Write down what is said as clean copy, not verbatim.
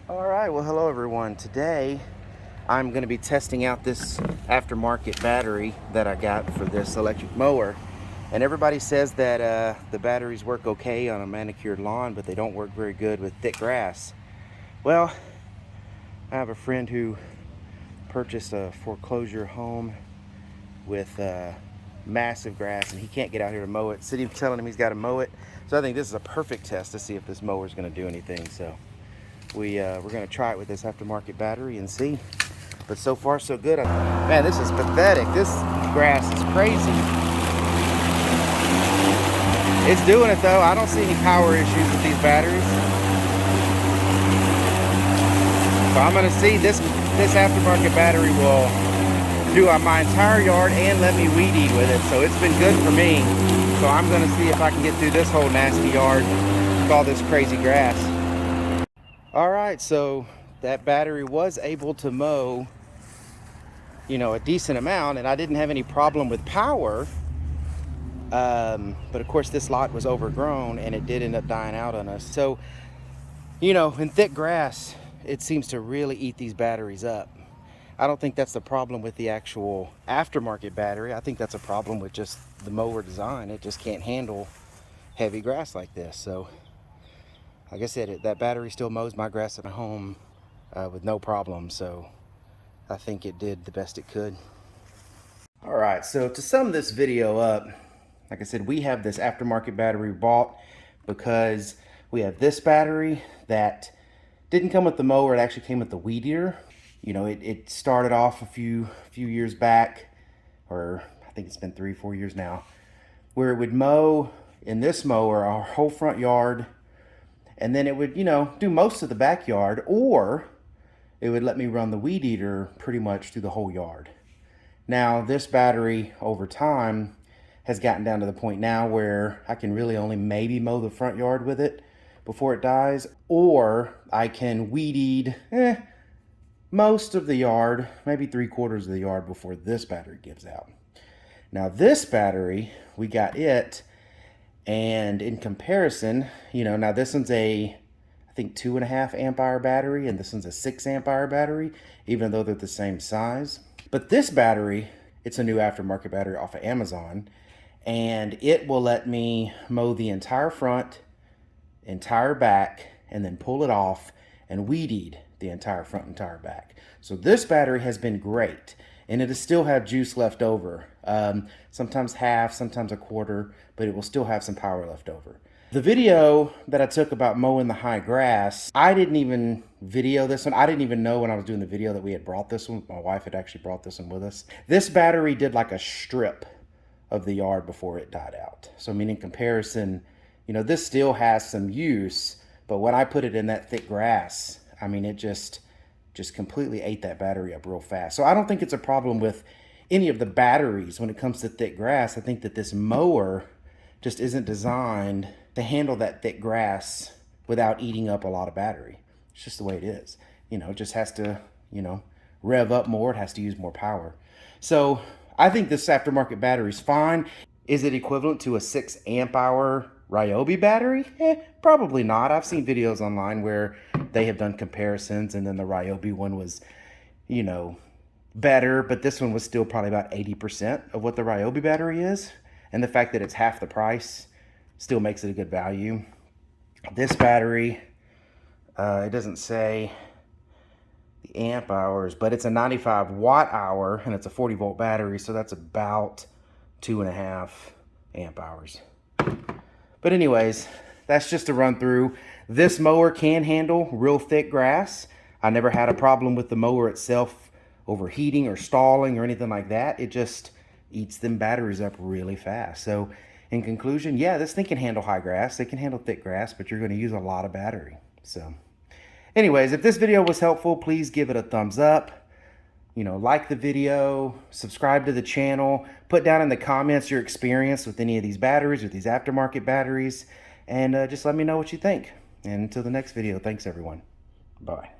All right, well, hello everyone. Today I'm going to be testing out this aftermarket battery that I got for this electric mower. And everybody says that the batteries work okay on a manicured lawn, but they don't work very good with thick grass. Well, I have a friend who purchased a foreclosure home with massive grass, and he can't get out here to mow it. City's telling him he's got to mow it. So I think this is a perfect test to see if this mower is going to do anything. So we're going to try it with this aftermarket battery and see. But so far so good. Man, this is pathetic. This grass is crazy. It's doing it though. I don't see any power issues with these batteries. So I'm going to see this aftermarket battery will do my entire yard and let me weed eat with it. So it's been good for me. So I'm going to see if I can get through this whole nasty yard with all this crazy grass. All right, so that battery was able to mow, a decent amount, and I didn't have any problem with power. But of course this lot was overgrown and it did end up dying out on us. So, in thick grass, it seems to really eat these batteries up. I don't think that's the problem with the actual aftermarket battery. I think that's a problem with just the mower design. It just can't handle heavy grass like this. So like I said, that battery still mows my grass at home with no problem, so I think it did the best it could. All right, so to sum this video up, like I said, we have this aftermarket battery bought because we have this battery that didn't come with the mower. It actually came with the weed eater. It started off a few years back, or I think it's been 3-4 years now, where it would mow in this mower our whole front yard. And then it would, do most of the backyard, or it would let me run the weed eater pretty much through the whole yard. Now, this battery over time has gotten down to the point now where I can really only maybe mow the front yard with it before it dies, or I can weed eat most of the yard, maybe 3/4 of the yard before this battery gives out. Now, this battery, we got it. And in comparison, now this one's I think 2.5 amp hour battery, and this one's a 6 amp hour battery, even though they're the same size. But this battery, it's a new aftermarket battery off of Amazon, and it will let me mow the entire front, entire back, and then pull it off and weed eat the entire front, entire back. So this battery has been great, and it'll still have juice left over. Sometimes half, sometimes 1/4, but it will still have some power left over. The video that I took about mowing the high grass, I didn't even video this one. I didn't even know when I was doing the video that we had brought this one. My wife had actually brought this one with us. This battery did like a strip of the yard before it died out. So I mean, in comparison, this still has some use, but when I put it in that thick grass, I mean, it just completely ate that battery up real fast. So I don't think it's a problem with any of the batteries when it comes to thick grass. I think that this mower just isn't designed to handle that thick grass without eating up a lot of battery. It's just the way it is. It just has to, rev up more. It has to use more power. So I think this aftermarket battery is fine. Is it equivalent to a 6 amp hour Ryobi battery? Probably not. I've seen videos online where they have done comparisons, and then the Ryobi one was, better, but this one was still probably about 80% of what the Ryobi battery is. And the fact that it's half the price still makes it a good value. This battery, it doesn't say the amp hours, but it's a 95 watt hour and it's a 40 volt battery. So that's about 2.5 amp hours. But anyways, that's just a run through. This mower can handle real thick grass. I never had a problem with the mower itself overheating or stalling or anything like that. It just eats them batteries up really fast. So in conclusion, yeah, this thing can handle high grass. It can handle thick grass, but you're going to use a lot of battery. So anyways, if this video was helpful, please give it a thumbs up. Like the video, subscribe to the channel, put down in the comments your experience with any of these batteries, with these aftermarket batteries, and just let me know what you think. And until the next video, thanks everyone. Bye.